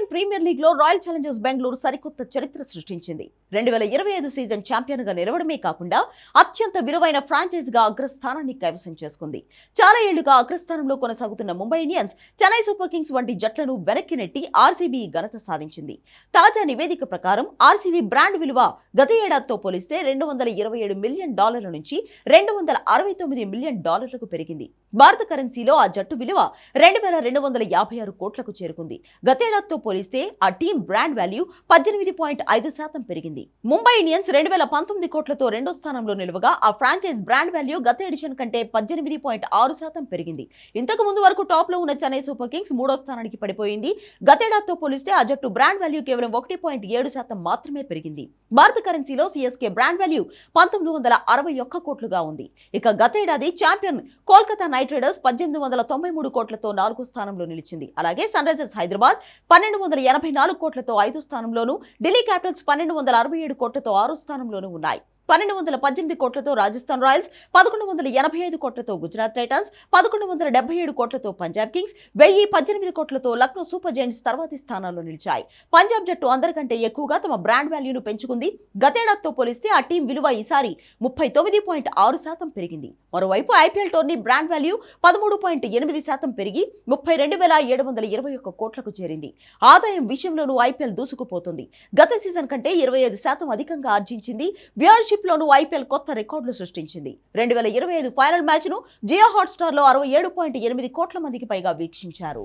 Indian premier league లో royal Challengers Bengaluru సరికొత్త చరిత్ర సృష్టించింది. 2025 సీజన్ ఛాంపియన్ గా నిలవడమే కాకుండా అత్యంత విలువైన ఫ్రాంచైజ్ గా అగ్రస్థానాన్ని కైవసం చేసుకుంది. చాలా ఏళ్లుగా అగ్రస్థానంలో కొనసాగుతున్న Mumbai Indians, Chennai super Kings వంటి జట్లను వెనక్కి నెట్టి ఆర్సీబీ ఘనత సాధించింది. తాజా నివేదిక ప్రకారం ఆర్సీబీ బ్రాండ్ విలువ గత ఏడాదితో పోలిస్తే $227 మిలియన్ నుంచి $269 మిలియన్ పెరిగింది. భారత కరెన్సీలో ఆ జట్టు విలువ 2256 కోట్లకు చేరుకుంది. గతేడాదితో పోలిస్తే ఆ టీం బ్రాండ్ వాల్యూ 18.5% పెరిగింది. ముంబై ఇండియన్స్ 2019 కోట్లతో రెండో స్థానంలో నిలవగా ఆ ఫ్రాంచైజ్ బ్రాండ్ వాల్యూ గత ఎడిషన్ కంటే 18.6% పెరిగింది. ఇంతకు ముందు వరకు టాప్ లో ఉన్న చెన్నై సూపర్ కింగ్స్ మూడో స్థానానికి పడిపోయింది. గతేడాదితో పోలిస్తే ఆ జట్టు బ్రాండ్ వాల్యూ కేవలం 1.7% మాత్రమే పెరిగింది. భారత కరెన్సీలో సిఎస్కే బ్రాండ్ వాల్యూ 1961 కోట్లుగా ఉంది. ఇక గతేడాది ఛాంపియన్ కోల్కతా నైట్ రైడర్స్ 1893 కోట్లతో 4వ స్థానంలో నిలిచింది. అలాగే సన్ రైజర్స్ హైదరాబాద్ 1284 కోట్లతో 5వ స్థానంలోను, ఢిల్లీ క్యాపిటల్స్ 1267 కోట్లతో 6వ స్థానంలోనూ ఉన్నాయి. 1218 కోట్లతో రాజస్థాన్ రాయల్స్, 1185 కోట్లతో గుజరాత్ టైటన్స్, 1177 కోట్లతో పంజాబ్ కింగ్స్, 1018 కోట్లతో లక్నో సూపర్ జైంట్స్ తర్వాతి స్థానాల్లో నిలిచాయి. పంజాబ్ జట్టు అందరికంటే ఎక్కువగా తమ బ్రాండ్ వాల్యూను పెంచుకుంది. గతేడాదితో పోలిస్తే ఆ టీం విలువ ఈసారి 39.6% పెరిగింది. మరోవైపు ఐపీఎల్ టోర్నీ బ్రాండ్ వాల్యూ 13.8% పెరిగి 32,721 కోట్లకు చేరింది. ఆదాయం విషయంలోనూ ఐపీఎల్ దూసుకుపోతుంది. గత సీజన్ కంటే 25% అధికంగా ఆర్జించింది. వ్యూవర్షిప్ లోను ఐపీఎల్ కొత్త రికార్డులు సృష్టించింది. 2025 ఫైనల్ మ్యాచ్ ను జియో హాట్స్టార్ లో 67.8 కోట్ల మందికి పైగా వీక్షించారు.